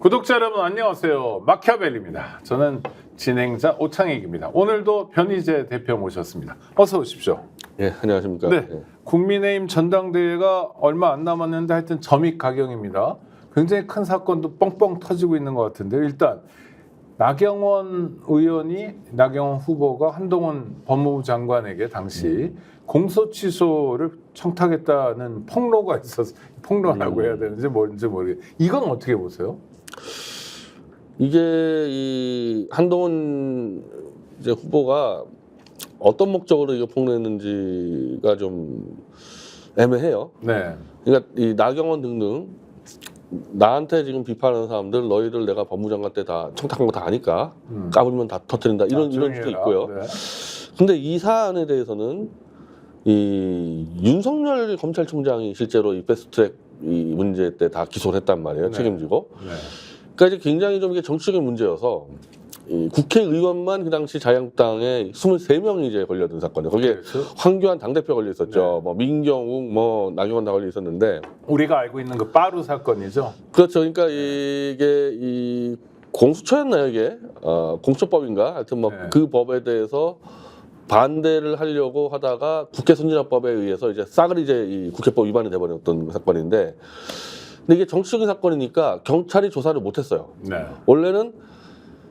구독자 여러분 안녕하세요. 마키아벨리입니다. 저는 진행자 오창익입니다. 오늘도 변희재 대표 모셨습니다. 어서 오십시오. 예, 안녕하십니까. 네, 예. 국민의힘 전당대회가 얼마 안 남았는데 하여튼 점입가경입니다. 굉장히 큰 사건도 뻥뻥 터지고 있는 것 같은데요. 일단 나경원 후보가 한동훈 법무부 장관에게 당시 공소 취소를 청탁했다는 폭로가 있어서 폭로라고 해야 되는지 뭔지 모르겠어요. 이건 어떻게 보세요? 이게 이 한동훈 이제 후보가 어떤 목적으로 이거 폭로했는지가 좀 애매해요. 네. 그러니까 이 나경원 등등 나한테 지금 비판하는 사람들 너희들 내가 법무장관 때 다 청탁한 거 다 아니까 까불면 다 터뜨린다 이런 수도 있고요. 네. 근데 이 사안에 대해서는 이 윤석열 검찰총장이 실제로 이 패스트트랙 이 문제 때 다 기소를 했단 말이에요. 네. 책임지고. 네. 그러니까 이제 굉장히 좀 이게 정치적인 문제여서 이 국회의원만 그 당시 자유한국당에 23명이 이제 걸려든 사건이에요. 거기에 그렇죠. 황교안 당대표 걸려 있었죠. 네. 뭐 민경욱, 뭐 나경원 다 걸려 있었는데. 우리가 알고 있는 그 빠루 사건이죠. 그렇죠. 그러니까 이게 이 공수처였나요, 이게? 공수처법인가? 하여튼 뭐 네. 그 법에 대해서 반대를 하려고 하다가 국회 선진화법에 의해서 이제 싸그리 이제 이 국회법 위반이 돼버렸던 사건인데, 근데 이게 정치적인 사건이니까 경찰이 조사를 못했어요. 네. 원래는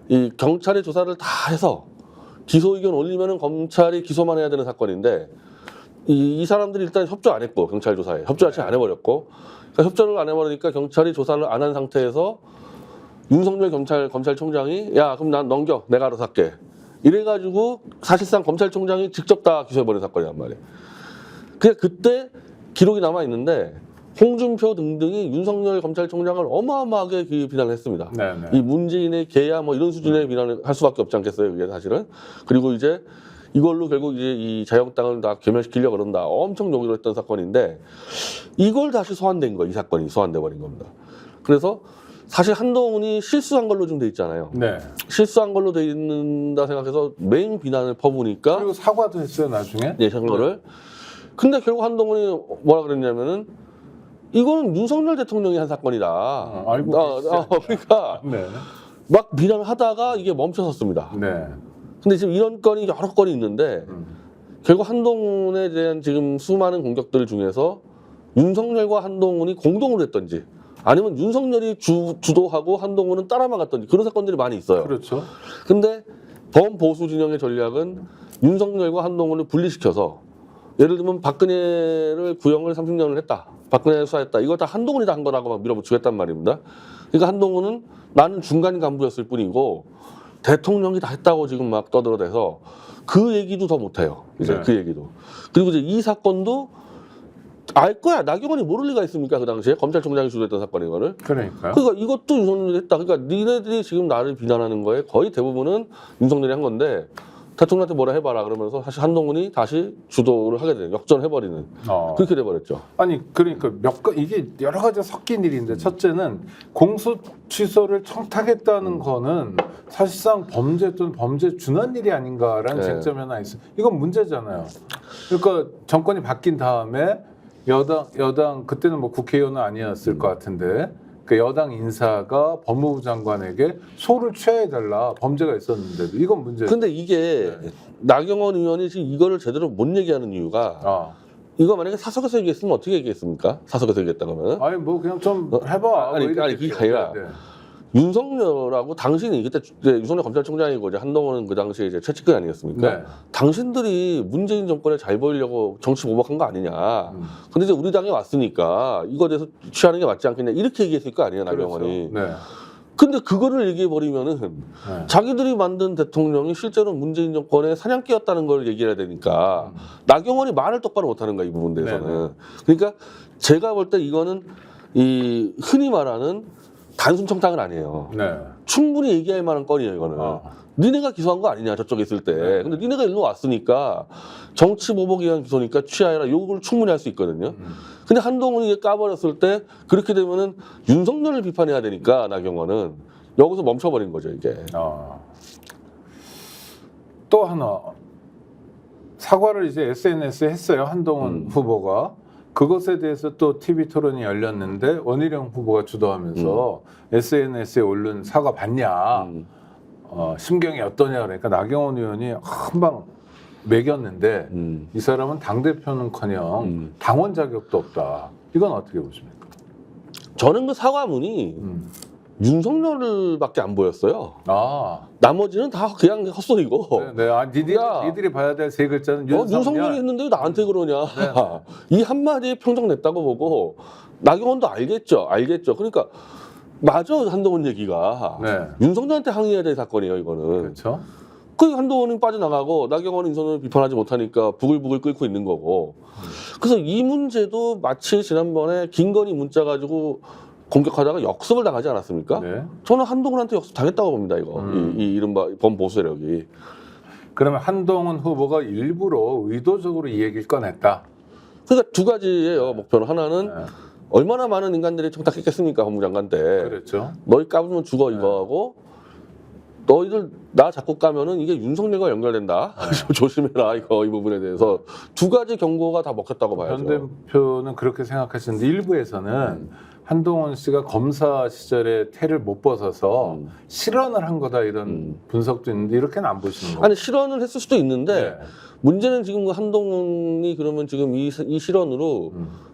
이 경찰이 조사를 다 해서 기소 의견 올리면은 검찰이 기소만 해야 되는 사건인데 이 사람들이 일단 협조 안 했고 경찰 조사에 협조 자체 안 해버렸고, 그러니까 협조를 안 해버리니까 경찰이 조사를 안 한 상태에서 윤석열 검찰총장이 야 그럼 난 넘겨 내가 알아서 할게 이래가지고 사실상 검찰총장이 직접 다 기소해버린 사건이란 말이에요. 그냥 그때 기록이 남아 있는데 홍준표 등등이 윤석열 검찰총장을 어마어마하게 비난을 했습니다. 네, 네. 이 문재인의 개야 뭐 이런 수준의 비난을 할 수밖에 없지 않겠어요, 이게 사실은. 그리고 이제 이걸로 결국 이제 이 자유한국당을 다 괴멸시키려고 그런다. 엄청 용기로 했던 사건인데 이걸 다시 소환된 거예요. 이 사건이 소환돼 버린 겁니다. 그래서 사실 한동훈이 실수한 걸로 좀 돼 있잖아요. 네. 실수한 걸로 돼 있는다 생각해서 메인 비난을 퍼부니까 그리고 사과도 했어요 나중에. 네, 선거를. 근데 결국 한동훈이 뭐라 그랬냐면은 이거는 윤석열 대통령이 한 사건이다. 알고 계시죠? 그러니까 네. 막 비난을 하다가 이게 멈춰섰습니다. 네. 근데 지금 이런 건이 여러 건이 있는데 결국 한동훈에 대한 지금 수많은 공격들 중에서 윤석열과 한동훈이 공동으로 했던지 아니면 윤석열이 주도하고 한동훈은 따라만 갔던지 그런 사건들이 많이 있어요. 그렇죠. 근데 범보수 진영의 전략은 윤석열과 한동훈을 분리시켜서 예를 들면 박근혜를 구형을 30년을 했다. 박근혜를 수사했다. 이거 다 한동훈이 다 한 거라고 막 밀어붙이고 했단 말입니다. 그러니까 한동훈은 나는 중간 간부였을 뿐이고 대통령이 다 했다고 지금 막 떠들어대서 그 얘기도 더 못해요. 이제 네. 그 얘기도. 그리고 이제 이 사건도 알 거야. 나경원이 모를 리가 있습니까? 그 당시에 검찰총장이 주도했던 사건인 거를. 그러니까요. 그러니까 이것도 윤석열이 했다. 그러니까 니네들이 지금 나를 비난하는 거에 거의 대부분은 윤석열이 한 건데 대통령한테 뭐라 해봐라 그러면서 사실 한동훈이 다시 주도를 하게 되는 역전해버리는 그렇게 돼버렸죠. 아니 그러니까 이게 여러 가지 섞인 일인데 첫째는 공소 취소를 청탁했다는 거는 사실상 범죄 또는 범죄 준한 일이 아닌가라는 네. 쟁점이 하나 있어요. 이건 문제잖아요. 그러니까 정권이 바뀐 다음에 여당 그때는 뭐 국회의원은 아니었을 것 같은데 그 여당 인사가 법무부 장관에게 소를 취하해달라 범죄가 있었는데도 이건 문제죠. 근데 이게 나경원 의원이 지금 이거를 제대로 못 얘기하는 이유가 이거 만약에 사석에서 얘기했으면 어떻게 얘기했습니까? 사석에서 얘기했다 그러면 아니 뭐 그냥 좀 해봐. 아니, 뭐 아니, 그게 아니라 네. 윤석열하고 당신이 그때 이제 윤석열 검찰총장이고 이제 한동훈은 그 당시에 이제 최측근 아니었습니까? 네. 당신들이 문재인 정권에 잘 보이려고 정치 보복한 거 아니냐. 근데 이제 우리 당에 왔으니까 이거에 대해서 취하는 게 맞지 않겠냐. 이렇게 얘기했을 거 아니에요, 나경원이. 그렇죠. 네. 근데 그거를 얘기해버리면은 네. 자기들이 만든 대통령이 실제로 문재인 정권의 사냥개였다는 걸 얘기해야 되니까 나경원이 말을 똑바로 못하는 거야, 이 부분 대해서는. 그러니까 제가 볼 때 이거는 이 흔히 말하는 단순 청탁은 아니에요. 네. 충분히 얘기할 만한 건이에요, 이거는. 니네가 기소한 거 아니냐, 저쪽에 있을 때. 근데 니네가 일로 왔으니까 정치 보복에 의한 기소니까 취하해라. 요걸 충분히 할 수 있거든요. 근데 한동훈이 이게 까버렸을 때 그렇게 되면은 윤석열을 비판해야 되니까 나경원은 여기서 멈춰버린 거죠, 이게. 또 하나 사과를 이제 SNS에 했어요. 한동훈 후보가 그것에 대해서 또 TV 토론이 열렸는데 원희룡 후보가 주도하면서 SNS에 올린 사과 받냐, 심경이 어떠냐 그러니까 나경원 의원이 한방 매겼는데 이 사람은 당 대표는커녕 당원 자격도 없다. 이건 어떻게 보십니까? 저는 그 사과문이 윤석열밖에 안 보였어요. 아, 나머지는 다 그냥 헛소리고. 네. 아, 니들이 봐야 될 세 글자는 윤석열이 했는데 왜 나한테 그러냐. 이 한마디에 평정 냈다고 보고 나경원도 알겠죠. 그러니까 맞아, 한동훈 얘기가. 네. 윤석열한테 항의해야 될 사건이에요, 이거는. 그렇죠. 그 한동훈이 빠져나가고 나경원은 윤석열을 비판하지 못하니까 부글부글 끓고 있는 거고. 그래서 이 문제도 마치 지난번에 김건희 문자 가지고 공격하다가 역습을 당하지 않았습니까? 네. 저는 한동훈한테 역습 당했다고 봅니다, 이거. 이 이른바 범보수 세력이. 그러면 한동훈 후보가 일부러 의도적으로 이 얘기를 꺼냈다. 그러니까 두 가지예요, 목표는. 하나는 네. 얼마나 많은 인간들이 청탁했겠습니까, 법무장관 때. 그렇죠. 너희 까부면 죽어, 이거 하고. 너희들 나 자꾸 까면은 이게 윤석열과 연결된다. 조심해라, 이거 이 부분에 대해서 두 가지 경고가 다 먹혔다고 봐야죠. 현 대표는 그렇게 생각하시는데 일부에서는 한동훈 씨가 검사 시절에 태를 못 벗어서 실언을 한 거다 이런 분석도 있는데 이렇게는 안 보시는 거예요? 아니 실언을 했을 수도 있는데 네. 문제는 지금 한동훈이 그러면 지금 이 실언으로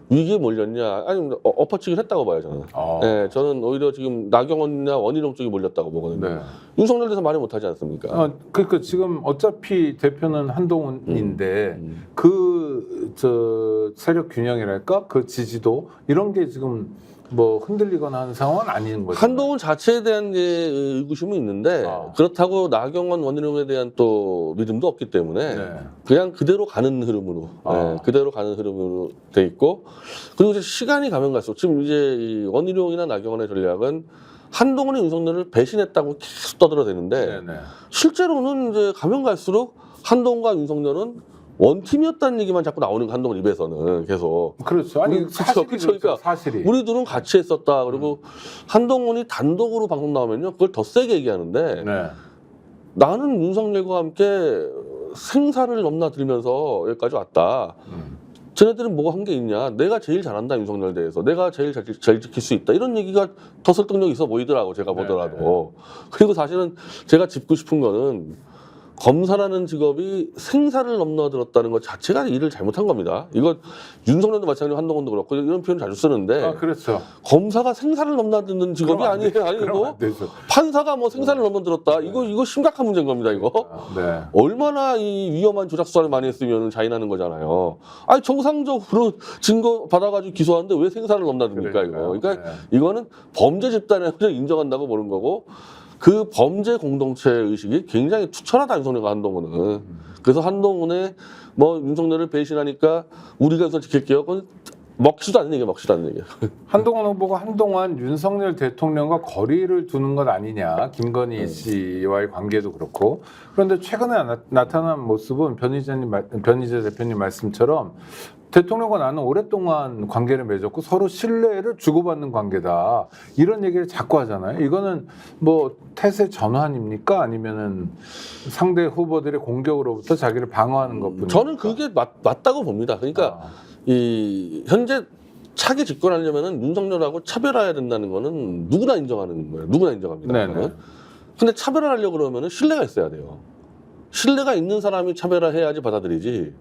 위기에 몰렸냐? 아니 엎어치긴 했다고 봐요 저는. 네, 저는 오히려 지금 나경원이나 원희룡 쪽이 몰렸다고 보거든요. 네. 윤석열 대해서 말이 못하지 않습니까? 그러니까 지금 어차피 대표는 한동훈인데 그 세력 균형이랄까 그 지지도 이런 게 지금 뭐 흔들리거나 하는 상황은 아닌 거죠. 한동훈 자체에 대한 의구심은 있는데 그렇다고 나경원 원희룡에 대한 또 믿음도 없기 때문에 네. 그냥 그대로 가는 흐름으로 그대로 가는 흐름으로 돼 있고 그리고 이제 시간이 가면 갈수록 지금 이제 이 원희룡이나 나경원의 전략은 한동훈이 윤석열을 배신했다고 계속 떠들어대는데 네네. 실제로는 이제 가면 갈수록 한동훈과 윤석열은 원팀이었다는 얘기만 자꾸 나오는 거 한동훈 입에서는 계속. 그렇죠. 아니 사실이 그쵸. 그렇죠. 그러니까 사실이. 우리 둘은 같이 했었다. 그리고 한동훈이 단독으로 방송 나오면요, 그걸 더 세게 얘기하는데 네. 나는 윤석열과 함께 생사를 넘나들면서 여기까지 왔다. 쟤네들은 뭐가 한 게 있냐? 내가 제일 잘한다 윤석열 대해서. 내가 제일 잘 지킬 수 있다. 이런 얘기가 더 설득력 있어 보이더라고 제가 보더라도. 그리고 사실은 제가 짚고 싶은 거는. 검사라는 직업이 생사를 넘나들었다는 것 자체가 일을 잘못한 겁니다. 이거 윤석열도 마찬가지로 한동훈도 그렇고 이런 표현 자주 쓰는데 그렇죠. 검사가 생사를 넘나드는 직업이 아니고 판사가 뭐 생사를 넘나들었다. 이거 심각한 문제인 겁니다. 이거 네. 얼마나 이 위험한 조작 수사를 많이 했으면 자인하는 거잖아요. 아니 정상적으로 증거 받아가지고 기소하는데 왜 생사를 넘나듭니까 이거? 그러니까 이거는 범죄 집단에 인정한다고 보는 거고. 그 범죄 공동체 의식이 굉장히 투철하다 윤석열과 한동훈은. 그래서 한동훈의 뭐 윤석열을 배신하니까 우리가 여기서 지킬게요. 그건 먹지도 않는 얘기야. 한동훈 후보가 한동안 윤석열 대통령과 거리를 두는 것 아니냐. 김건희 씨와의 관계도 그렇고. 그런데 최근에 나타난 모습은 변희재 대표님 말씀처럼 대통령과 나는 오랫동안 관계를 맺었고 서로 신뢰를 주고받는 관계다. 이런 얘기를 자꾸 하잖아요. 이거는 뭐 태세 전환입니까? 아니면은 상대 후보들의 공격으로부터 자기를 방어하는 것뿐입니까? 저는 그게 맞다고 봅니다. 그러니까 이 현재 차기 집권하려면은 윤석열하고 차별화해야 된다는 거는 누구나 인정하는 거예요. 누구나 인정합니다. 네네. 근데 차별화하려고 그러면은 신뢰가 있어야 돼요. 신뢰가 있는 사람이 차별화해야지 받아들이지.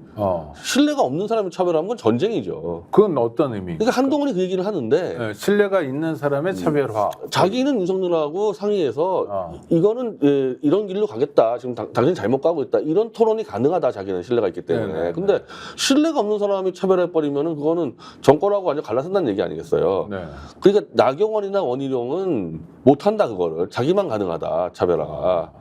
신뢰가 없는 사람이 차별하면 건 전쟁이죠. 그건 어떤 의미입니까? 그러니까 한동훈이 그 얘기를 하는데 네, 신뢰가 있는 사람의 차별화. 자기는 윤석열하고 상의해서 이거는 이런 길로 가겠다. 지금 당신 잘못 가고 있다. 이런 토론이 가능하다. 자기는 신뢰가 있기 때문에. 네네. 근데 신뢰가 없는 사람이 차별해버리면은 그거는 정권하고 완전 갈라선다는 얘기 아니겠어요. 네. 그러니까 나경원이나 원희룡은 못한다 그거를. 자기만 가능하다. 차별화가.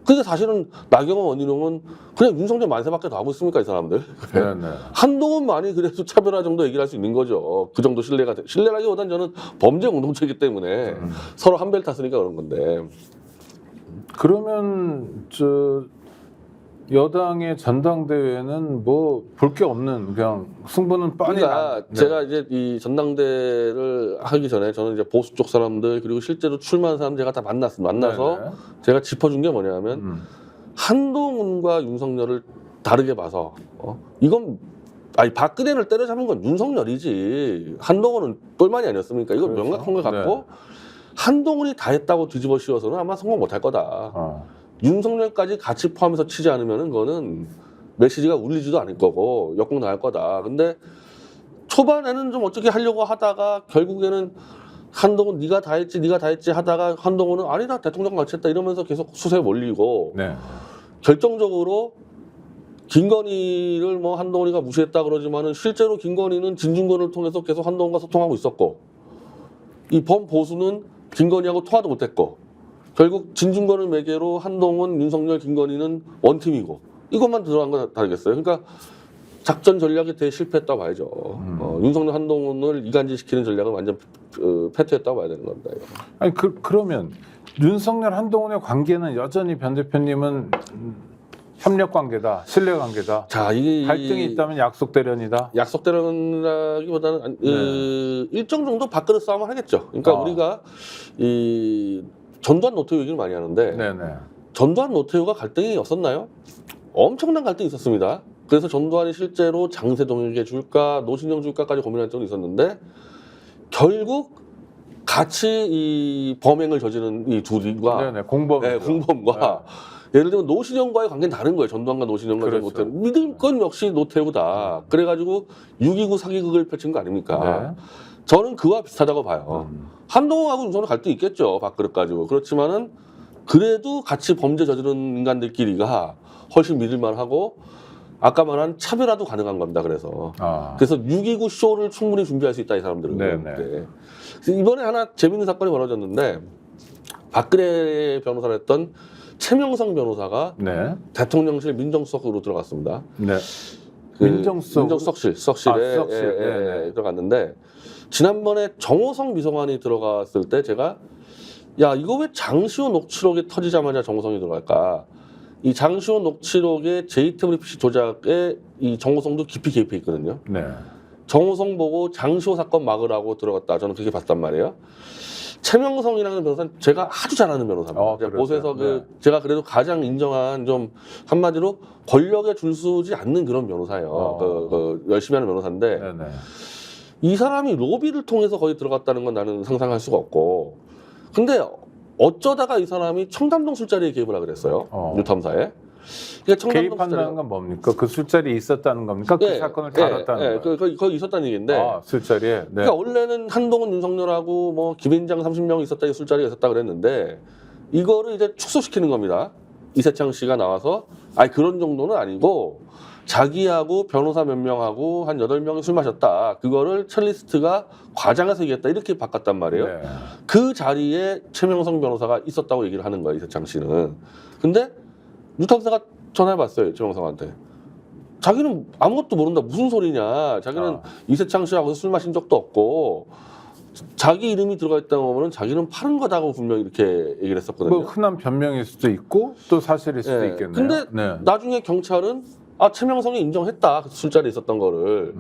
근데 사실은 나경원 원희룡은 그냥 윤석열 만세밖에 더 하고 있습니까 이 사람들? 네네. 한동훈만이 그래서 차별화 정도 얘기를 할 수 있는 거죠. 그 정도 신뢰라기보다는 저는 범죄 공동체이기 때문에 서로 한 배를 탔으니까 그런 건데. 그러면 여당의 전당대회는 뭐 볼 게 없는 그냥 승부는 뻔히 그러니까 제가 이제 이 전당대회를 하기 전에 저는 이제 보수 쪽 사람들 그리고 실제로 출마한 사람 제가 다 만나서 네네. 제가 짚어준 게 뭐냐면 한동훈과 윤석열을 다르게 봐서 이건 아니 박근혜를 때려잡은 건 윤석열이지 한동훈은 똘만이 아니었습니까? 이거 그렇죠. 명확한 걸 갖고 네. 한동훈이 다 했다고 뒤집어 씌워서는 아마 성공 못할 거다. 윤석열까지 같이 포함해서 치지 않으면은 그거는 메시지가 울리지도 않을 거고 역공 나갈 거다. 근데 초반에는 좀 어떻게 하려고 하다가 결국에는 한동훈 네가 다 했지 하다가 한동훈은 아니다 대통령 같이 했다 이러면서 계속 수세에 몰리고 네. 결정적으로 김건희를 뭐 한동훈이가 무시했다 그러지만은 실제로 김건희는 진중권을 통해서 계속 한동훈과 소통하고 있었고 이 범보수는 김건희하고 통화도 못했고 결국 진중권을 매개로 한동훈, 윤석열, 김건희는 원팀이고 이것만 들어간 건 다르겠어요. 그러니까 작전 전략이 대실패했다고 봐야죠. 윤석열, 한동훈을 이간질시키는 전략은 완전 패퇴했다고 봐야 되는 겁니다. 이거. 아니 그러면 윤석열 한동훈의 관계는 여전히 변 대표님은 협력 관계다, 신뢰 관계다. 자, 이게 갈등이 있다면 약속 대련이다. 약속대로라기보다는 일정 정도 밥그릇 싸움을 하겠죠. 그러니까 우리가 이 전두환 노태우 얘기를 많이 하는데 네네. 전두환 노태우가 갈등이 없었나요? 엄청난 갈등이 있었습니다. 그래서 전두환이 실제로 장세동에게 줄까 노신영 줄까까지 고민할 적이 있었는데 결국 같이 이 범행을 저지른 이 둘과 네네. 공범. 공범과 예를 들면 노신영과의 관계는 다른 거예요. 전두환과 노신영과 그렇죠. 노태우. 믿을 건 역시 노태우다. 그래가지고 6.29 사기극을 펼친 거 아닙니까? 네. 저는 그와 비슷하다고 봐요. 한동훈하고 윤석열 갈등이 있겠죠. 밥그릇 가지고. 그렇지만은 그래도 같이 범죄 저지른 인간들끼리가 훨씬 믿을만하고 아까 말한 차별화도 가능한 겁니다. 그래서 6.29 쇼를 충분히 준비할 수 있다 이 사람들은. 네네. 네. 그래서 이번에 하나 재밌는 사건이 벌어졌는데 박근혜 변호사를 했던 최명성 변호사가 네. 대통령실 민정수석으로 들어갔습니다. 네. 그 민정수석실에 수석실에 들어갔는데 지난번에 정호성 비서관이 들어갔을 때 제가 야 이거 왜 장시호 녹취록이 터지자마자 정호성이 들어갈까? 이 장시호 녹취록의 JWPC 조작에 이 정호성도 깊이 개입해 있거든요. 네. 정호성 보고 장시호 사건 막으라고 들어갔다. 저는 그렇게 봤단 말이에요. 최명성이라는 변호사는 제가 아주 잘 아는 변호사입니다. 제가 그렇죠. 보수에서 제가 그래도 가장 인정한 좀 한마디로 권력에 줄서지 않는 그런 변호사예요. 열심히 하는 변호사인데 네네. 이 사람이 로비를 통해서 거기 들어갔다는 건 나는 상상할 수가 없고 근데 어쩌다가 이 사람이 청담동 술자리에 개입을 하게 됐어요. 뉴탐사에. 그러니까 개입한다는 건 뭡니까? 그 술자리에 있었다는 겁니까? 그 사건을 다뤘다는 거예요? 거기 있었다는 얘기인데 술자리에? 네. 그러니까 원래는 한동훈, 윤석열하고 뭐 김앤장 30명 있었다, 이 술자리에 있었다 그랬는데 이거를 이제 축소시키는 겁니다. 이세창 씨가 나와서 아니 그런 정도는 아니고 자기하고 변호사 몇 명하고 한 8명이 술 마셨다. 그거를 첼리스트가 과장해서 얘기했다. 이렇게 바꿨단 말이에요. 네. 그 자리에 최명성 변호사가 있었다고 얘기를 하는 거예요. 이세창 씨는. 근데 유탐사가 전화해봤어요. 최명성한테. 자기는 아무것도 모른다. 무슨 소리냐. 자기는 이세창 씨하고 술 마신 적도 없고 자기 이름이 들어가 있다고 하면 자기는 파는 거다고 분명히 이렇게 얘기를 했었거든요. 뭐 흔한 변명일 수도 있고 또 사실일 수도 있겠네요. 근데 나중에 경찰은 최명성이 인정했다. 그 술자리에 있었던 거를.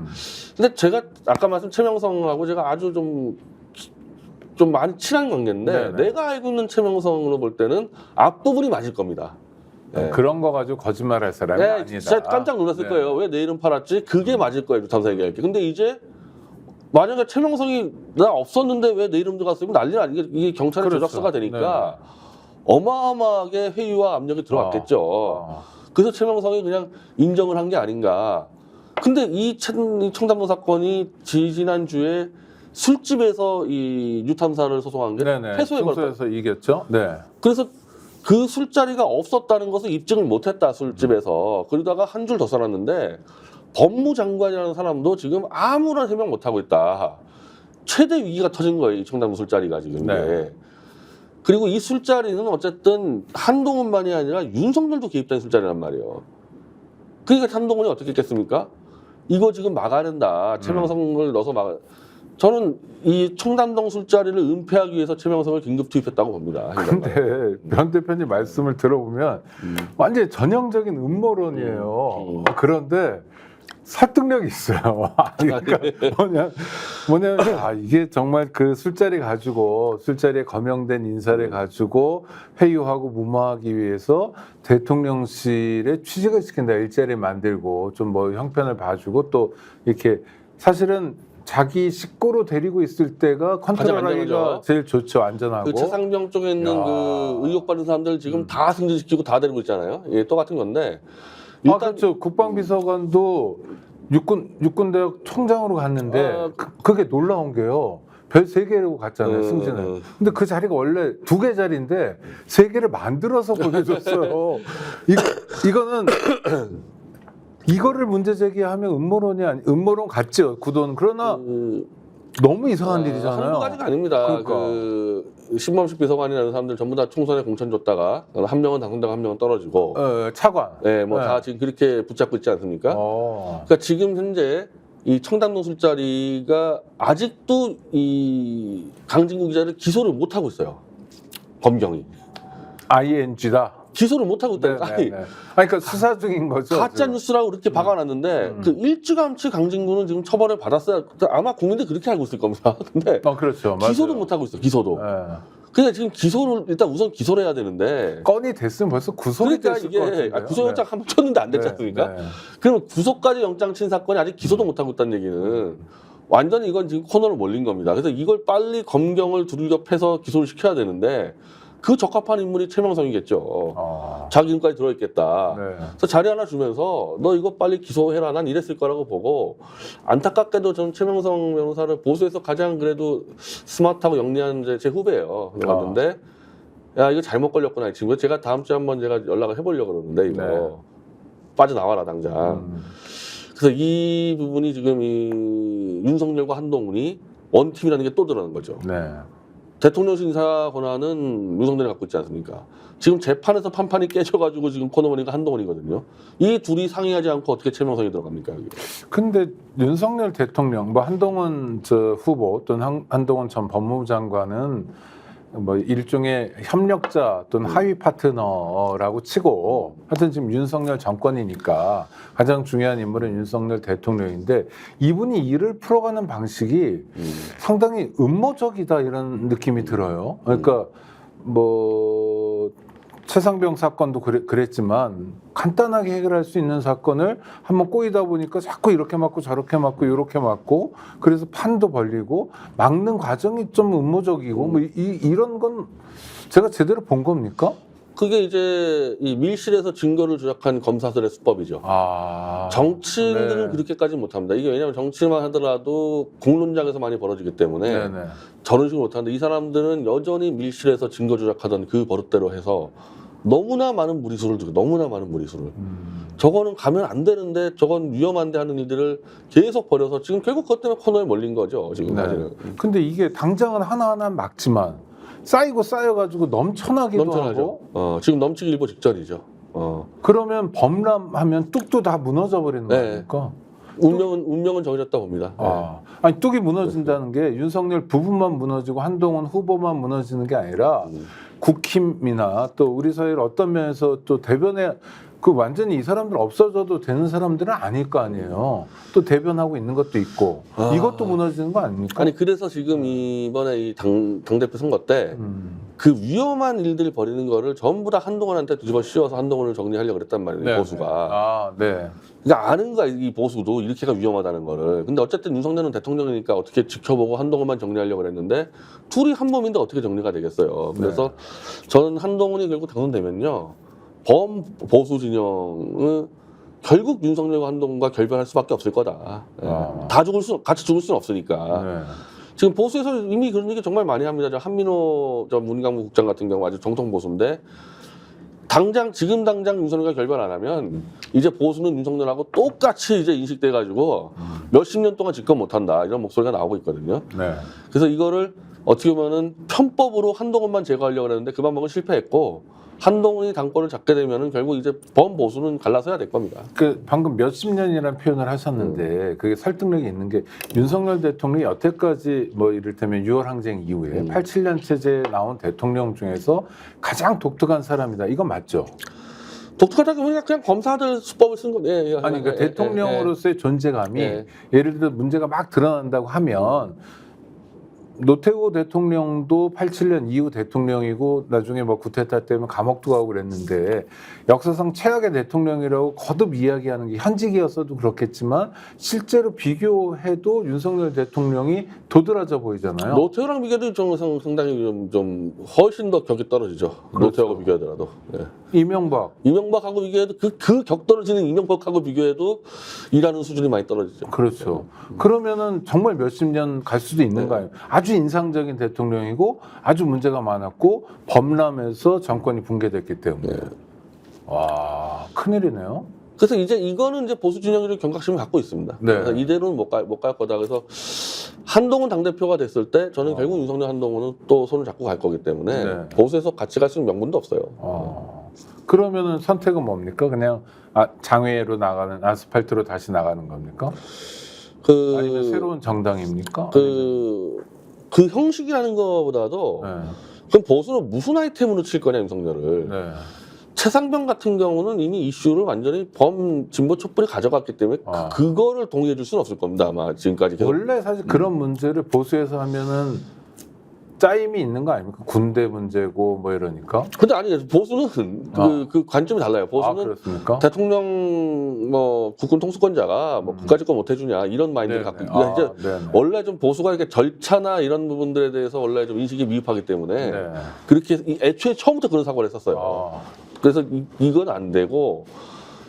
근데 제가 아까 말씀 최명성하고 제가 아주 좀 많이 친한 관계인데 네네. 내가 알고 있는 최명성으로 볼 때는 앞부분이 맞을 겁니다. 그런 거 가지고 거짓말할 사람이 아니다. 진짜 깜짝 놀랐을 거예요. 왜 내 이름 팔았지? 그게 맞을 거예요. 유탐사 얘기할 게. 근데 이제 만약에 최명성이 나 없었는데 왜 내 이름 들어갔으면 난리가 이게 경찰의 그렇죠. 조작서가 되니까 어마어마하게 회유와 압력이 들어왔겠죠. 그래서 최명성이 그냥 인정을 한 게 아닌가. 근데 이 청담동 사건이 지난주에 술집에서 이 유탐사를 소송한 게 패소해버렸다. 승소해서 이겼죠. 네. 그래서 그 술자리가 없었다는 것을 입증을 못했다. 술집에서. 그러다가 한 줄 더 써놨는데 법무장관이라는 사람도 지금 아무런 해명 못하고 있다. 최대 위기가 터진 거예요. 이 청담동 술자리가 지금. 네. 그리고 이 술자리는 어쨌든 한동훈만이 아니라 윤석열도 개입된 술자리란 말이에요. 그러니까 한동훈이 어떻게 했겠습니까? 이거 지금 막아야 된다. 최명성을 넣어서 저는 이 청담동 술자리를 은폐하기 위해서 최명성을 긴급 투입했다고 봅니다. 근데 변 대표님 말씀을 들어보면 완전히 전형적인 음모론이에요. 그런데 설득력이 있어요. 그러니까 뭐냐면 이게 정말 그 술자리 가지고 술자리에 거명된 인사를 가지고 회유하고 무마하기 위해서 대통령실에 취직을 시킨다. 일자리 만들고 좀 뭐 형편을 봐주고 또 이렇게 사실은 자기 식구로 데리고 있을 때가 컨트롤하기가 안전하죠. 제일 좋죠. 안전하고. 그 최상병 쪽에 있는 야. 그 의혹받은 사람들 지금 다 승진시키고 다 데리고 있잖아요. 예, 똑같은 건데 일단 그렇죠. 국방비서관도 육군대학 총장으로 갔는데 그게 놀라운 게요. 별 3개로 갔잖아요, 승진을. 근데 그 자리가 원래 2개 자리인데 3개를 만들어서 보내줬어요. 이거는 이거를 문제 제기하면 음모론 같죠, 구도는. 그러나 너무 이상한 일이잖아요. 한두 가지가 아닙니다. 그러니까. 그 신범식 비서관이라는 사람들 전부 다 총선에 공천 줬다가 한 명은 당선되고 한 명은 떨어지고 차관. 네, 뭐 다 지금 그렇게 붙잡고 있지 않습니까? 그러니까 지금 현재 이 청담동 술자리가 아직도 이 강진구 기자를 기소를 못 하고 있어요. 검경이 ING다. 기소를 못 하고 있다니까. 아니, 그러니까 수사 중인 거죠. 가짜 뉴스라고 그렇게 박아놨는데 그 일찌감치 강진구는 지금 처벌을 받았어야 아마 국민들 그렇게 알고 있을 겁니다. 근데 그렇죠. 기소도 맞아요. 못 하고 있어. 기소도. 근데 지금 기소를 일단 우선 기소를 해야 되는데 건이 됐으면 벌써 구속이 그러니까 됐을 것 같은데요. 이게 구속영장 한번 쳤는데 안 됐지 않습니까? 그러면 구속까지 영장 친 사건이 아직 기소도 못 하고 있다는 얘기는 완전히 이건 지금 코너를 몰린 겁니다. 그래서 이걸 빨리 검경을 두들겨 패서 기소를 시켜야 되는데 그 적합한 인물이 최명성이겠죠. 자기 이름까지 들어있겠다. 그래서 자리 하나 주면서 너 이거 빨리 기소해라. 난 이랬을 거라고 보고 안타깝게도 저는 최명성 변호사를 보수에서 가장 그래도 스마트하고 영리한 제 후배예요. 그랬는데 야 이거 잘못 걸렸구나 이 친구. 제가 다음 주에 한번 제가 연락을 해보려고 그러는데 이거 빠져나와라 당장. 그래서 이 부분이 지금 이 윤석열과 한동훈이 원팀이라는 게 또 드러난 거죠. 대통령실 인사 권한은 윤석열이 갖고 있지 않습니까? 지금 재판에서 판판이 깨져가지고 지금 코너머니가 한동훈이거든요. 이 둘이 상의하지 않고 어떻게 최명성이 들어갑니까? 여기? 근데 윤석열 대통령, 뭐 한동훈 후보 또는 한동훈 전 법무부 장관은 뭐 일종의 협력자 또는 하위 파트너라고 치고 하여튼 지금 윤석열 정권이니까 가장 중요한 인물은 윤석열 대통령인데 이분이 일을 풀어가는 방식이 상당히 음모적이다 이런 느낌이 들어요. 그러니까 뭐 최상병 사건도 그랬지만 간단하게 해결할 수 있는 사건을 한번 꼬이다 보니까 자꾸 이렇게 맞고 저렇게 맞고 이렇게 맞고 그래서 판도 벌리고 막는 과정이 좀 음모적이고 뭐 이런 건 제가 제대로 본 겁니까? 그게 이제 이 밀실에서 증거를 조작한 검사들의 수법이죠. 정치인들은 그렇게까지 못합니다. 이게 왜냐하면 정치만 하더라도 공론장에서 많이 벌어지기 때문에 저런 식으로 못하는데 이 사람들은 여전히 밀실에서 증거 조작하던 그 버릇대로 해서 너무나 많은 무리수를 두고 너무나 많은 무리수를 저거는 가면 안 되는데 저건 위험한데 하는 일들을 계속 벌여서 지금 결국 그것 때문에 코너에 몰린 거죠. 지금 사실은. 근데 이게 당장은 하나하나 막지만 쌓여가지고 넘쳐나기도 하고 지금 넘치기 일보 직전이죠. 그러면 범람하면 뚝도 다 무너져 버리는 거니까 운명은 정해졌다 봅니다. 아니 뚝이 무너진다는 게 윤석열 부분만 무너지고 한동훈 후보만 무너지는 게 아니라 국힘이나 또 우리 사회를 어떤 면에서 또 대변에 그 완전히 이 사람들 없어져도 되는 사람들은 아닐 거 아니에요. 또 대변하고 있는 것도 있고 이것도 무너지는 거 아닙니까? 아니 그래서 지금 이번에 이 당대표 선거 때 그 위험한 일들을 벌이는 거를 전부 다 한동훈한테 뒤집어 씌워서 한동훈을 정리하려고 그랬단 말이에요. 보수가. 그러니까 아는 거야 이 보수도 이렇게가 위험하다는 거를. 근데 어쨌든 윤석열은 대통령이니까 어떻게 지켜보고 한동훈만 정리하려고 그랬는데 둘이 한 몸인데 어떻게 정리가 되겠어요. 그래서 저는 한동훈이 결국 당선되면요. 범보수 진영은 결국 윤석열과 한동훈과 결별할 수밖에 없을 거다. 다 같이 죽을 수는 없으니까. 지금 보수에서 이미 그런 얘기 정말 많이 합니다. 한민호 문광부 국장 같은 경우 아주 정통 보수인데 지금 당장 윤석열과 결별 안 하면 이제 보수는 윤석열하고 똑같이 이제 인식돼가지고 몇십 년 동안 집권 못한다 이런 목소리가 나오고 있거든요. 그래서 이거를 어떻게 보면은 편법으로 한동훈만 제거하려고 했는데 그 방법은 실패했고 한동훈이 당권을 잡게 되면은 결국 이제 범보수는 갈라서야 될 겁니다. 그 방금 몇십 년이라는 표현을 하셨는데 그게 설득력이 있는 게 윤석열 대통령이 여태까지 뭐 이를테면 6월 항쟁 이후에 87년 체제에 나온 대통령 중에서 가장 독특한 사람이다. 이건 맞죠? 독특하다고 보니까 그냥 검사들 수법을 쓴 거. 예, 예, 아니 그러니까 대통령으로서의 존재감이 예. 예를 들어 문제가 막 드러난다고 하면 노태우 대통령도 87년 이후 대통령이고 나중에 뭐 구테타 때문에 감옥도 가고 그랬는데 역사상 최악의 대통령이라고 거듭 이야기하는 게 현직이었어도 그렇겠지만 실제로 비교해도 윤석열 대통령이 도드라져 보이잖아요. 노태우랑 비교해도 좀 상당히 좀 훨씬 더 격이 떨어지죠. 그렇죠. 노태우하고 비교하더라도. 예. 이명박하고 비교해도 그 격 떨어지는 이명박하고 비교해도 일하는 수준이 많이 떨어지죠. 그렇죠. 그러면은 정말 몇십 년 갈 수도 있는 거 아니에요. 아주 인상적인 대통령이고 아주 문제가 많았고 범람해서 정권이 붕괴됐기 때문에. 와, 큰일이네요. 그래서 이거는 이제 보수 진영이 경각심을 갖고 있습니다. 네. 그래서 이대로는 못 갈 거다. 그래서 한동훈 당대표가 됐을 때 저는 결국 윤석열 한동훈은 또 손을 잡고 갈 거기 때문에 네. 보수에서 같이 갈 수 있는 명분도 없어요. 그러면은 선택은 뭡니까? 그냥 장외로 나가는 아스팔트로 다시 나가는 겁니까? 아니면 새로운 정당입니까? 그 형식이라는 것보다도 네. 그럼 보수는 무슨 아이템으로 칠 거냐 윤석열을. 네. 최상병 같은 경우는 이미 이슈를 완전히 진보 촛불이 가져갔기 때문에 그거를 동의해 줄 수는 없을 겁니다. 아마 지금까지 계속. 원래 사실 그런 문제를 보수에서 하면은 짜임이 있는 거 아닙니까? 군대 문제고 뭐 이러니까. 근데 아니 보수는 그 관점이 달라요. 보수는 그렇습니까? 대통령 뭐 국군 통수권자가 뭐 국가집권 못 해주냐 이런 마인드를 갖고 그러니까 이제 네네. 원래 좀 보수가 이렇게 절차나 이런 부분들에 대해서 원래 좀 인식이 미흡하기 때문에 네. 그렇게 애초에 처음부터 그런 사고를 했었어요. 그래서 이건 안 되고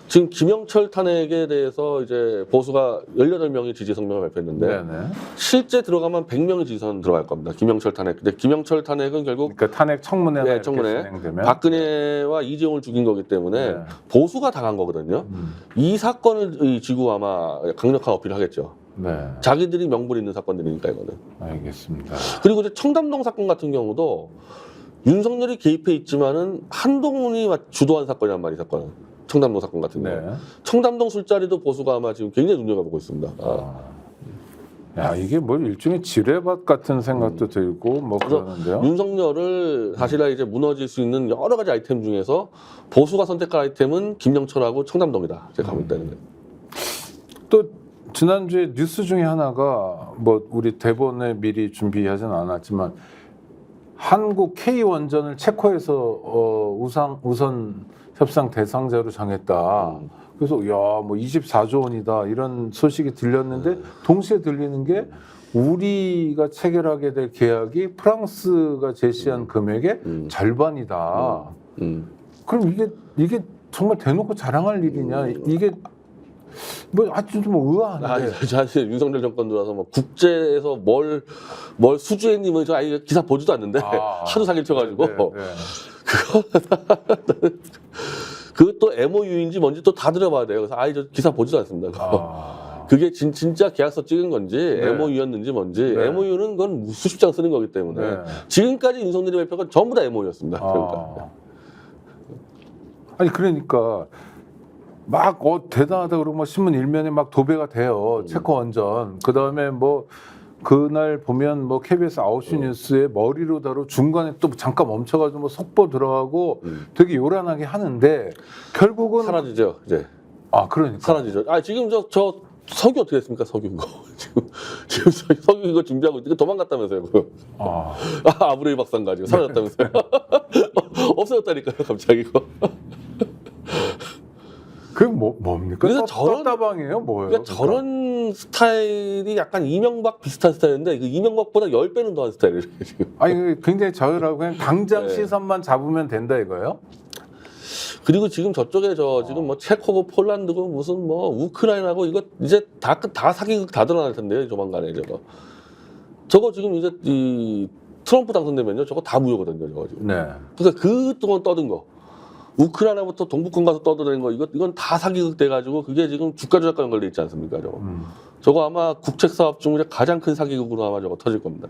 지금 김영철 탄핵에 대해서 이제 보수가 18명의 지지 성명을 발표했는데 네네. 실제 들어가면 100명의 지지선 들어갈 겁니다. 김영철 탄핵. 근데 김영철 탄핵은 결국 그러니까 탄핵 청문회가 이렇게 청문회 진행되면 박근혜와 이재용을 죽인 거기 때문에 네. 보수가 당한 거거든요. 이 사건을 지고 아마 강력한 어필을 하겠죠. 네. 자기들이 명분 있는 사건들이니까 이거는. 알겠습니다. 그리고 이제 청담동 사건 같은 경우도 윤석열이 개입해 있지만은 한동훈이 주도한 사건이란 말이 사건은. 청담동 사건 같은 경우. 네. 청담동 술자리도 보수가 아마 지금 굉장히 눈여겨보고 있습니다. 야, 이게 뭐 일종의 지뢰밭 같은 생각도 들고 뭐 그러는데요. 윤석열을 사실은 이제 무너질 수 있는 여러 가지 아이템 중에서 보수가 선택한 아이템은 김영철하고 청담동이다. 제가 가면 되는데. 또 지난주에 뉴스 중에 하나가 뭐 우리 대본에 미리 준비하진 않았지만 한국 K원전을 체코에서 우선 협상 대상자로 정했다. 그래서 야, 뭐 24조 원이다 이런 소식이 들렸는데 동시에 들리는 게 우리가 체결하게 될 계약이 프랑스가 제시한 금액의 절반이다. 그럼 이게 정말 대놓고 자랑할 일이냐? 이게 뭐 아주 좀 의아한데. 사실 윤석열 정권 들어와서 뭐 국제에서 뭘 수주했니 저 아이 기사 보지도 않는데 하도 사기를 쳐가지고 그것도 MOU인지 뭔지 또 다 들어봐야 돼요. 그래서 저 기사 보지도 않습니다. 그게 진짜 계약서 찍은 건지 MOU였는지 뭔지 MOU는 그건 수십 장 쓰는 거기 때문에 지금까지 윤석열이 발표가 전부 다 MOU였습니다. 그러니까 막 대단하다 그러고 뭐 신문 일면에 막 도배가 돼요. 체코 원전. 그다음에 뭐 그날 보면 뭐 KBS 9시 뉴스에 머리로 다루 중간에 또 잠깐 멈춰가지고 뭐 속보 들어가고 되게 요란하게 하는데 결국은 사라지죠 이제. 그러니까 사라지죠. 지금 저 석유 어떻게 됐습니까? 석유 이거 지금 석유 이거 준비하고 이거 도망갔다면서요. 아브레이 박사인 가지고 사라졌다면서요. 없어졌다니까요 갑자기 이거. 그게 뭡니까? 그래서 떴다방이에요, 뭐예요? 그러니까 저런 스타일이 약간 이명박 비슷한 스타일인데 그 이명박보다 10배는 더한 스타일이에요 지금. 굉장히 저열하고 그냥 당장 시선만 잡으면 된다 이거예요? 그리고 지금 저쪽에 지금 뭐 체코고 폴란드고 무슨 뭐 우크라이나고 이거 이제 다 사기극 다 드러날 텐데요 조만간에 저거 지금 이제 이 트럼프 당선되면요 저거 다 무효거든요 저거 지금. 네. 그러니까 그동안 떠든 거. 우크라이나부터 동북권 가서 떠드는 거 이건 다 사기극 돼가지고 그게 지금 주가 조작과 연결돼 있지 않습니까 저거. 저거 아마 국책 사업 중 가장 큰 사기극으로 아마 저거 터질 겁니다.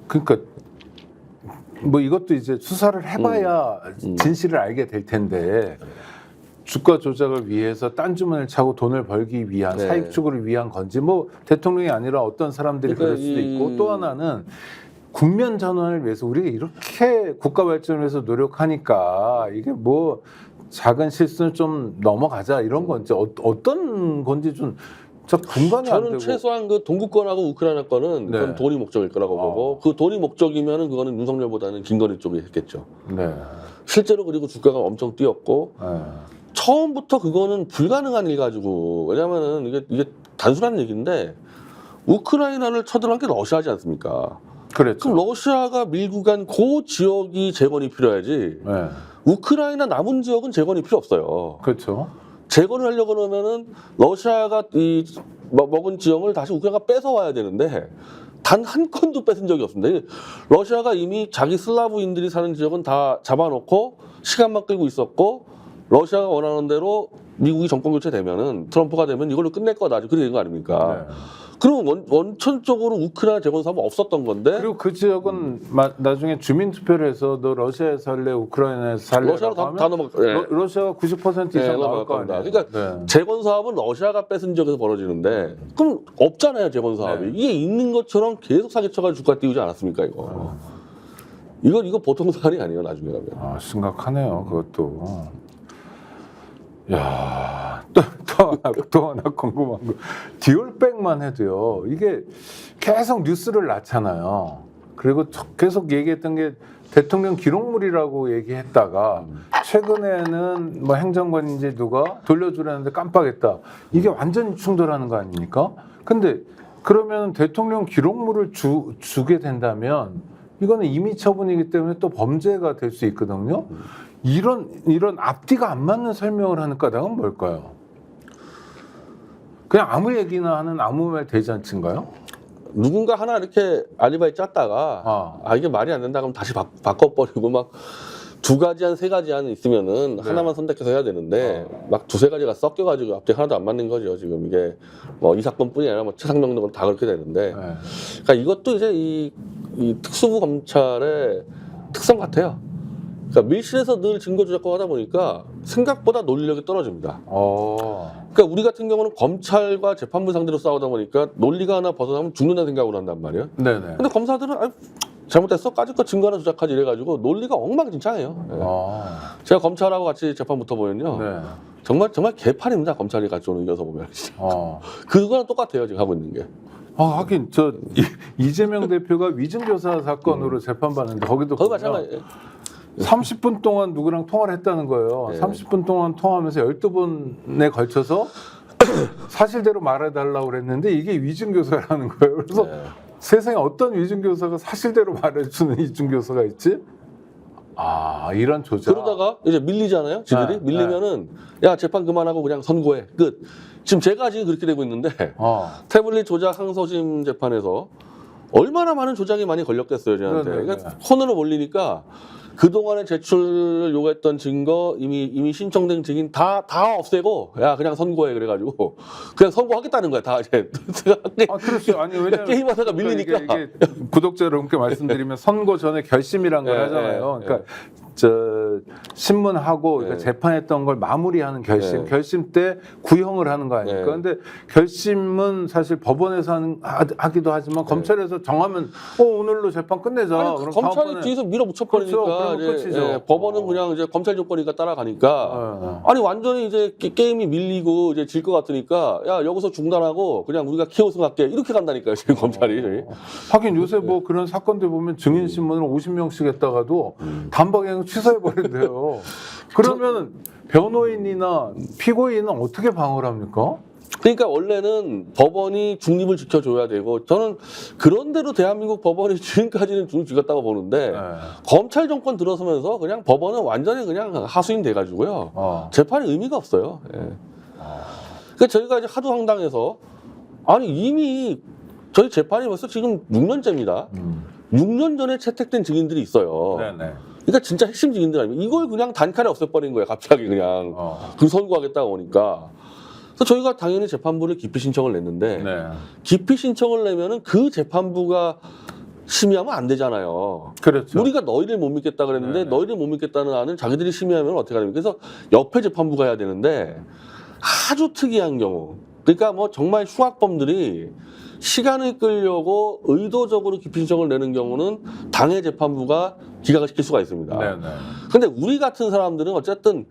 그러니까 뭐 이것도 이제 수사를 해봐야 진실을 알게 될 텐데 주가 조작을 위해서 딴 주문을 차고 돈을 벌기 위한 사익 추구를 위한 건지 뭐 대통령이 아니라 어떤 사람들이 그럴 수도 있고 또 하나는 국면 전환을 위해서 우리가 이렇게 국가 발전을 위해서 노력하니까 이게 뭐 작은 실수는 좀 넘어가자 이런 건지 어떤 건지 좀 분간이 안 저는 되고. 최소한 그 동구권하고 우크라이나 거는 네. 그건 돈이 목적일 거라고 보고 그 돈이 목적이면은 그거는 윤석열보다는 김건희 쪽이 했겠죠. 네. 실제로 그리고 주가가 엄청 뛰었고 네. 처음부터 그거는 불가능한 일 가지고 왜냐면은 이게 단순한 얘기인데 우크라이나를 쳐들어간 게 러시아지 않습니까? 그랬죠. 그럼 러시아가 밀고 간 그 지역이 재건이 필요하지. 네. 우크라이나 남은 지역은 재건이 필요 없어요. 그렇죠. 재건을 하려고 그러면은 러시아가 이 먹은 지형을 다시 우크라이나가 뺏어와야 되는데 단 한 건도 뺏은 적이 없습니다. 러시아가 이미 자기 슬라브인들이 사는 지역은 다 잡아놓고 시간만 끌고 있었고 러시아가 원하는 대로 미국이 정권 교체되면은 트럼프가 되면 이걸로 끝낼 거다. 그렇게 된 거 아닙니까? 네. 그럼 원천적으로 우크라이나 재건 사업은 없었던 건데 그리고 그 지역은 나중에 주민 투표를 해서 너 러시아에서 살래 우크라이나에서 살래 러시아로 다 넘어. 예. 러시아가 90% 이상 나올 거 겁니다. 아니에요. 그러니까 네. 재건 사업은 러시아가 뺏은 지역에서 벌어지는데 그럼 없잖아요 재건 사업이. 네. 이게 있는 것처럼 계속 사기쳐가지고 주가 띄우지 않았습니까 이거. 이거 보통 사안이 아니에요 나중에 가면. 아, 심각하네요 그것도. 야, 또 하나 궁금한 거. 디올백만 해도요. 이게 계속 뉴스를 낳잖아요. 그리고 계속 얘기했던 게 대통령 기록물이라고 얘기했다가 최근에는 뭐 행정관인지 누가 돌려주라는데 깜빡했다. 이게 완전히 충돌하는 거 아닙니까? 근데 그러면 대통령 기록물을 주게 된다면 이거는 임의 처분이기 때문에 또 범죄가 될 수 있거든요. 이런 앞뒤가 안 맞는 설명을 하는 까닭은 뭘까요? 그냥 아무 얘기나 하는 아무 말 대잔치인가요? 누군가 하나 이렇게 알리바이 짰다가 이게 말이 안 된다 그러면 다시 바꿔버리고 막 두 가지 한 세 가지 한 있으면은 하나만 선택해서 해야 되는데 막 두세 가지가 섞여가지고 앞뒤 하나도 안 맞는 거죠 지금 이게 뭐 이 사건뿐이 아니라 뭐 최상병 등은 다 그렇게 되는데 그러니까 이것도 이제 이 특수부 검찰의 특성 같아요. 그러니까 밀실에서 늘 증거 조작과 하다 보니까 생각보다 논리력이 떨어집니다. 그러니까 우리 같은 경우는 검찰과 재판부 상대로 싸우다 보니까 논리가 하나 벗어나면 죽는다는 생각을 한단 말이에요. 네네. 근데 검사들은 잘못됐어? 까짓거 증거 하나 조작하지 이래가지고 논리가 엉망진창이에요. 네. 제가 검찰하고 같이 재판 붙어보면요. 네. 정말 개판입니다. 검찰이 같이 오는 이겨서 보면. 그거랑 똑같아요. 지금 하고 있는 게. 하긴 이재명 대표가 위증교사 사건으로 재판받는데 거기 마찬가지. 30분 동안 누구랑 통화를 했다는 거예요. 네. 30분 동안 통화하면서 12번에 걸쳐서 사실대로 말해달라고 그랬는데 이게 위증교사라는 거예요. 그래서 세상에 어떤 위증교사가 사실대로 말해주는 위증교사가 있지? 이런 조작. 그러다가 이제 밀리잖아요. 지들이 밀리면은 야 재판 그만하고 그냥 선고해. 끝. 지금 제가 지금 그렇게 되고 있는데 태블릿 조작 항소심 재판에서 얼마나 많은 조작이 많이 걸렸겠어요 저한테. 그러니까 손으로 몰리니까 그동안에 제출을 요구했던 증거 이미 신청된 증인 다 없애고 야 그냥 선고해 그래가지고 그냥 선고하겠다는 거야 다 이제. 그렇죠. 아니 왜냐면 게임하다가 밀리니까 이게 구독자 여러분께 말씀드리면 선고 전에 결심이란 걸 하잖아요. 그러니까 신문하고 그러니까 재판했던 걸 마무리하는 결심 때 구형을 하는 거 아닙니까? 근데 결심은 사실 법원에서 하기도 하지만 검찰에서 정하면 오늘로 재판 끝내자. 그럼 검찰이 뒤에서 밀어붙여 버리니까 법원은 그냥 이제 검찰 조건이니까 따라가니까 아니 완전히 이제 게임이 밀리고 이제 질 것 같으니까 야 여기서 중단하고 그냥 우리가 키워승할게 이렇게 간다니까요 지금 검찰이. 하긴 요새 뭐 그런 사건들 보면 증인 신문을 50명씩 했다가도 단박에 취소해버린대요. 그러면 변호인이나 피고인은 어떻게 방어를 합니까? 그러니까 원래는 법원이 중립을 지켜줘야 되고 저는 그런대로 대한민국 법원이 지금까지는 중립 지켰다고 보는데 검찰 정권 들어서면서 그냥 법원은 완전히 그냥 하수인 돼가지고요. 재판이 의미가 없어요. 그러니까 저희가 이제 하도 황당해서 아니 이미 저희 재판이 벌써 지금 6년째입니다. 6년 전에 채택된 증인들이 있어요. 그러니까 진짜 핵심 증인들 아니면 이걸 그냥 단칼에 없애버린 거예요. 갑자기 그냥 그 선고하겠다고 하니까. 그래서 저희가 당연히 재판부를 기피 신청을 냈는데 기피 신청을 내면은 그 재판부가 심의하면 안 되잖아요. 그렇죠. 우리가 너희를 못 믿겠다 그랬는데 너희를 못 믿겠다는 안을 자기들이 심의하면 어떻게 하냐면 그래서 옆에 재판부가 해야 되는데 아주 특이한 경우. 그러니까 뭐 정말 흉악범들이 시간을 끌려고 의도적으로 기피 신청을 내는 경우는 당해 재판부가 기각을 시킬 수가 있습니다. 근데 우리 같은 사람들은 어쨌든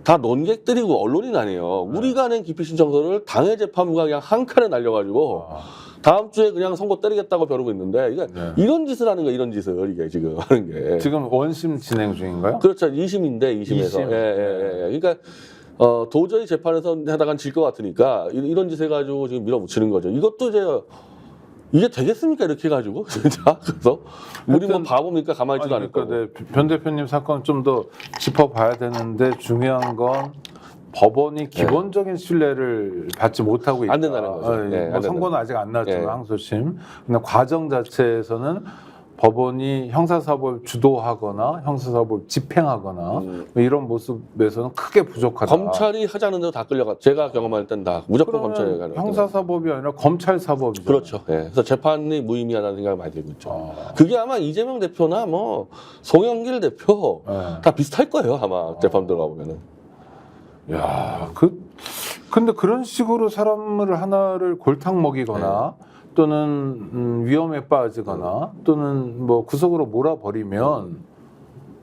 다 논객들이고 언론인 아니에요. 우리가 낸 기피 신청서를 당해 재판부가 그냥 한 칸에 날려가지고 다음 주에 그냥 선고 때리겠다고 벼르고 있는데 이게 네. 이런 짓을 하는 거야. 이런 짓을 이게 지금 하는 게. 지금 원심 진행 중인가요? 그렇죠. 2심인데 2심에서. 이심. 예. 그러니까 도저히 재판에서 하다간 질 것 같으니까 이런 짓 해가지고 지금 밀어붙이는 거죠. 이것도 이게 되겠습니까? 이렇게 해가지고 진짜 그래서 우리 뭐 바보입니까? 가만히 있지도 않을 거고. 그러니까 변 대표님 사건 좀 더 짚어봐야 되는데 중요한 건 법원이 기본적인 신뢰를 받지 못하고 있다. 안 된다는 거죠. 네, 뭐 안 선고는 아직 안 나왔지만 네. 항소심. 근데 과정 자체에서는 법원이 형사사법을 주도하거나 형사사법을 집행하거나 뭐 이런 모습에서는 크게 부족하다. 검찰이 하자는 대로 다 끌려가. 제가 경험할 땐 다 무조건 검찰에 그러면 가는. 형사사법이 아니라 검찰사법이죠. 그렇죠. 예. 그래서 재판이 무의미하다는 생각을 많이 들고 있죠. 아, 그게 아마 이재명 대표나 뭐 송영길 대표 네. 다 비슷할 거예요. 아마 재판 들어가 보면은. 야, 근데 그런 식으로 사람을 하나를 골탕 먹이거나 또는 위험에 빠지거나 또는 뭐 구석으로 몰아버리면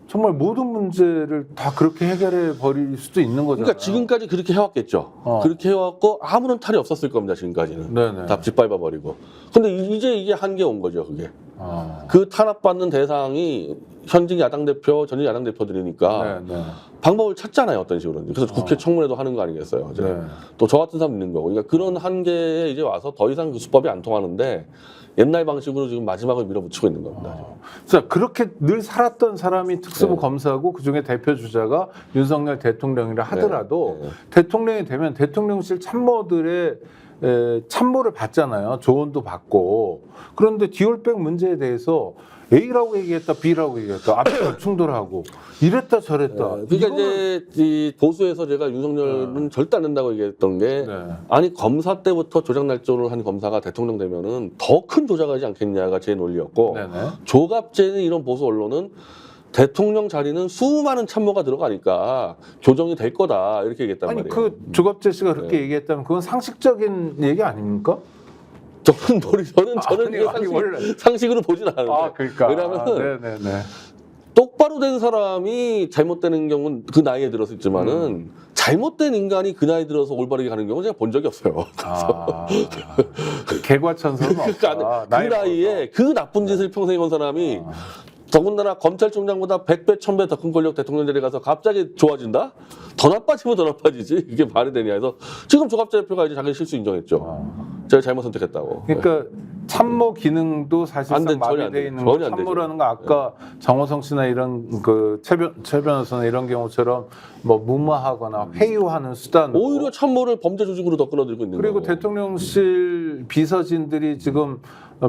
정말 모든 문제를 다 그렇게 해결해 버릴 수도 있는 거잖아요. 그러니까 지금까지 그렇게 해왔겠죠. 그렇게 해왔고 아무런 탈이 없었을 겁니다. 지금까지는. 네네. 다 짓밟아 버리고. 근데 이제 이게 한계 온 거죠. 그게. 아. 그 탄압받는 대상이 현직 야당 대표, 전직 야당 대표들이니까 네. 방법을 찾잖아요. 어떤 식으로든. 그래서 국회 청문회도 하는 거 아니겠어요. 이제. 네. 또 저 같은 사람 있는 거고. 그러니까 그런 한계에 이제 와서 더 이상 그 수법이 안 통하는데 옛날 방식으로 지금 마지막을 밀어붙이고 있는 겁니다. 자, 그렇게 늘 살았던 사람이 특수부 네. 검사고 그중에 대표 주자가 윤석열 대통령이라 하더라도 네. 대통령이 되면 대통령실 참모들의 참모를 받잖아요. 조언도 받고. 그런데 디올백 문제에 대해서 A라고 얘기했다, B라고 얘기했다, 앞뒤가 충돌하고 이랬다 저랬다. 그러니까 이거는- 이제 이 보수에서 제가 윤석열은 절대 안 된다고 얘기했던 게 네. 아니 검사 때부터 조작 날조를 한 검사가 대통령 되면은 더 큰 조작하지 않겠냐가 제 논리였고 네네. 조갑제는 이런 보수 언론은 대통령 자리는 수많은 참모가 들어가니까 조정이 될 거다 이렇게 얘기했단 아니 말이에요. 그 조갑재 씨가 그렇게 네. 얘기했다면 그건 상식적인 얘기 아닙니까? 저는 아니, 이게 아니, 원래. 상식으로 보진 않는데 그러니까. 왜냐면은 네네네. 똑바로 된 사람이 잘못되는 경우는 그 나이에 들어서 있지만은 잘못된 인간이 그 나이 들어서 올바르게 가는 경우는 제가 본 적이 없어요. 아, 개과천선은 그러니까 없다. 그 나이에 그 나쁜 짓을 평생 해온 사람이 아. 더군다나 검찰총장보다 100배, 1000배 더 큰 권력 대통령 자리에 가서 갑자기 좋아진다? 더 나빠지면 더 나빠지지. 이게 말이 되냐 해서 지금 조갑재 대표가 이제 자기 실수 인정했죠. 제가 잘못 선택했다고. 그러니까 참모 기능도 안 사실상 된, 전혀 안 마비돼 되죠. 있는 전혀 거. 안 되죠. 참모라는 거 아까 정호성 씨나 이런 그 최 변호사나 이런 경우처럼 뭐 무마하거나 회유하는 수단 오히려 참모를 범죄 조직으로 더 끌어들이고 있는 그리고 거고. 대통령실 비서진들이 지금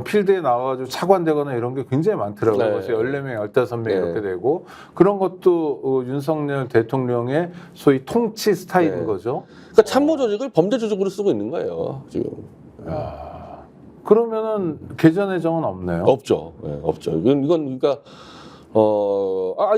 필드에 나와가지고 차관되거나 이런 게 굉장히 많더라고요. 네. 그래서 14명, 15명 네. 이렇게 되고 그런 것도 윤석열 대통령의 소위 통치 스타일인 네. 거죠. 그러니까 참모 조직을 범죄 조직으로 쓰고 있는 거예요. 지금. 그러면은 개전의 정은 없네요. 없죠. 네, 없죠. 이건 그러니까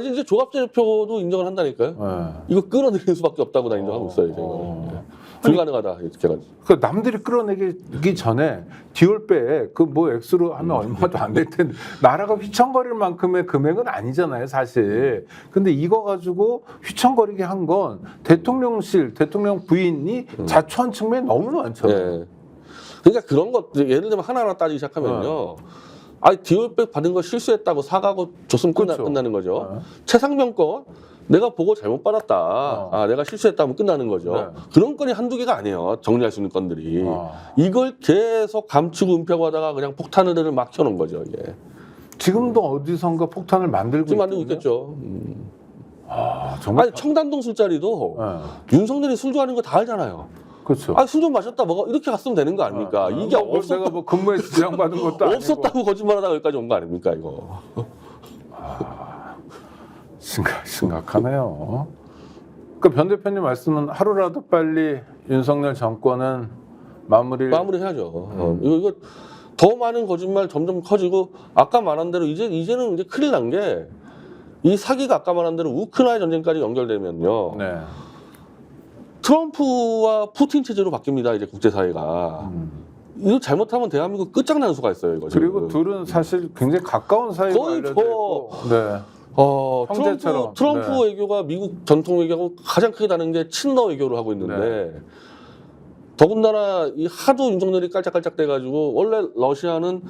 이제 조갑재 대표도 인정을 한다니까요. 네. 이거 끌어들이는 수밖에 없다고 나 인정하고 있어요. 제가. 네. 불가능하다. 제가. 그 남들이 끌어내기 전에 디올백 그 뭐 액수로 하면 얼마도 안 될 텐데 나라가 휘청거릴 만큼의 금액은 아니잖아요 사실. 근데 이거 가지고 휘청거리게 한 건 대통령실 대통령 부인이 자초한 측면이 너무 많잖아요. 네. 그러니까 그런 것 예를 들면 하나하나 따지기 시작하면요. 아니 디올백 받은 거 실수했다고 사과하고 줬으면 그렇죠. 끝나는 거죠. 네. 최상병 건 내가 보고 잘못 받았다. 내가 실수했다면 끝나는 거죠. 네. 그런 건이 한두 개가 아니에요. 정리할 수 있는 건들이. 아. 이걸 계속 감추고 은폐하고 하다가 그냥 폭탄을 막 켜놓은 거죠. 이게. 지금도 어디선가 폭탄을 만들고 지금 만들고 있거든요. 있겠죠. 정말 아니 청담동 술자리도 윤석열이 술 좋아하는 거 다 알잖아요. 그렇죠. 술 좀 마셨다 먹어 이렇게 갔으면 되는 거 아닙니까? 이게 내가 뭐 근무에 지장받은 것도 아니고 없었다고 거짓말하다가 여기까지 온 거 아닙니까 이거? 심각하네요. 그 변 대표님 말씀은 하루라도 빨리 윤석열 정권은 마무리해야죠. 이거 더 많은 거짓말 점점 커지고 아까 말한 대로 이제는 이제 큰일 난 게 이 사기가 아까 말한 대로 우크라이나 전쟁까지 연결되면요. 네. 트럼프와 푸틴 체제로 바뀝니다. 이제 국제사회가. 이거 잘못하면 대한민국 끝장나는 수가 있어요. 이거 그리고 지금. 둘은 사실 굉장히 가까운 사이로 거의 알려져 있고 네. 형제처럼. 트럼프 네. 외교가 미국 전통 외교하고 가장 크게 다른 게 친러 외교를 하고 있는데 더군다나 이 하도 윤석열이 깔짝깔짝 돼가지고 원래 러시아는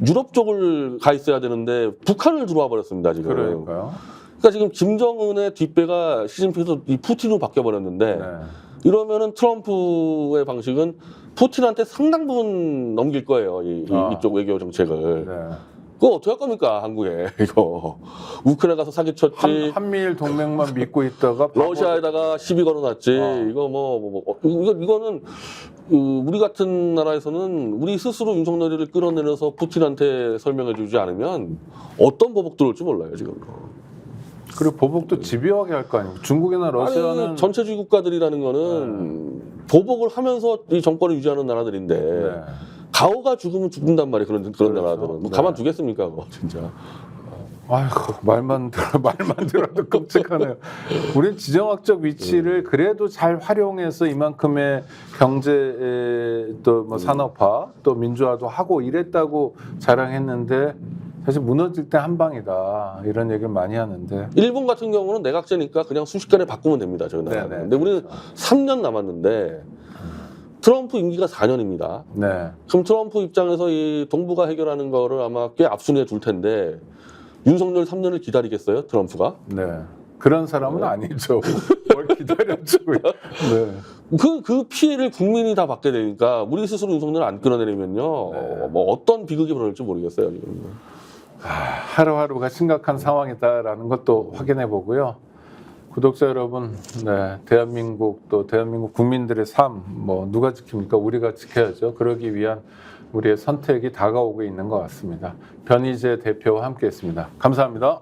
유럽 쪽을 가 있어야 되는데 북한을 들어와 버렸습니다 지금. 그러니까요. 그러니까 지금 김정은의 뒷배가 시진핑에서 이 푸틴으로 바뀌어 버렸는데 네. 이러면은 트럼프의 방식은 푸틴한테 상당 부분 넘길 거예요 이쪽 외교 정책을. 네. 그거 어떻게 할 겁니까 한국에 이거 우크라이나 가서 사기쳤지. 한미일 동맹만 믿고 있다가 러시아에다가 시비 걸어놨지. 이거 이거는 우리 같은 나라에서는 우리 스스로 윤석열이를 끌어내려서 푸틴한테 설명해주지 않으면 어떤 보복 들어올지 몰라요 지금. 그리고 보복도 집요하게 할 거 아니에요. 중국이나 러시아는 아니, 전체주의 국가들이라는 거는 보복을 하면서 이 정권을 유지하는 나라들인데 네. 가오가 죽으면 죽는단 말이에요. 그런 그렇죠. 나라들은 뭐 네. 가만두겠습니까 그거 진짜. 아이고 말만 들어도 끔찍하네요. 우리는 지정학적 위치를 그래도 잘 활용해서 이만큼의 경제 또 뭐 산업화 또 민주화도 하고 이랬다고 자랑했는데 사실 무너질 때 한 방이다 이런 얘기를 많이 하는데 일본 같은 경우는 내각제니까 그냥 순식간에 바꾸면 됩니다. 저희 나라는. 네네. 근데 우리는 3년 남았는데 트럼프 임기가 4년입니다. 네. 그럼 트럼프 입장에서 이 동북아 해결하는 거를 아마 꽤 앞순위에 둘 텐데 윤석열 3년을 기다리겠어요? 트럼프가? 네. 그런 사람은 아니죠. 뭘 기다려주고요. 네. 그 피해를 국민이 다 받게 되니까 우리 스스로 윤석열을 안 끌어내리면요. 네. 뭐 어떤 비극이 벌어질지 모르겠어요. 지금. 하루하루가 심각한 상황이다라는 것도 확인해 보고요. 구독자 여러분, 네, 대한민국 또 대한민국 국민들의 삶, 뭐 누가 지킵니까? 우리가 지켜야죠. 그러기 위한 우리의 선택이 다가오고 있는 것 같습니다. 변희재 대표와 함께했습니다. 감사합니다.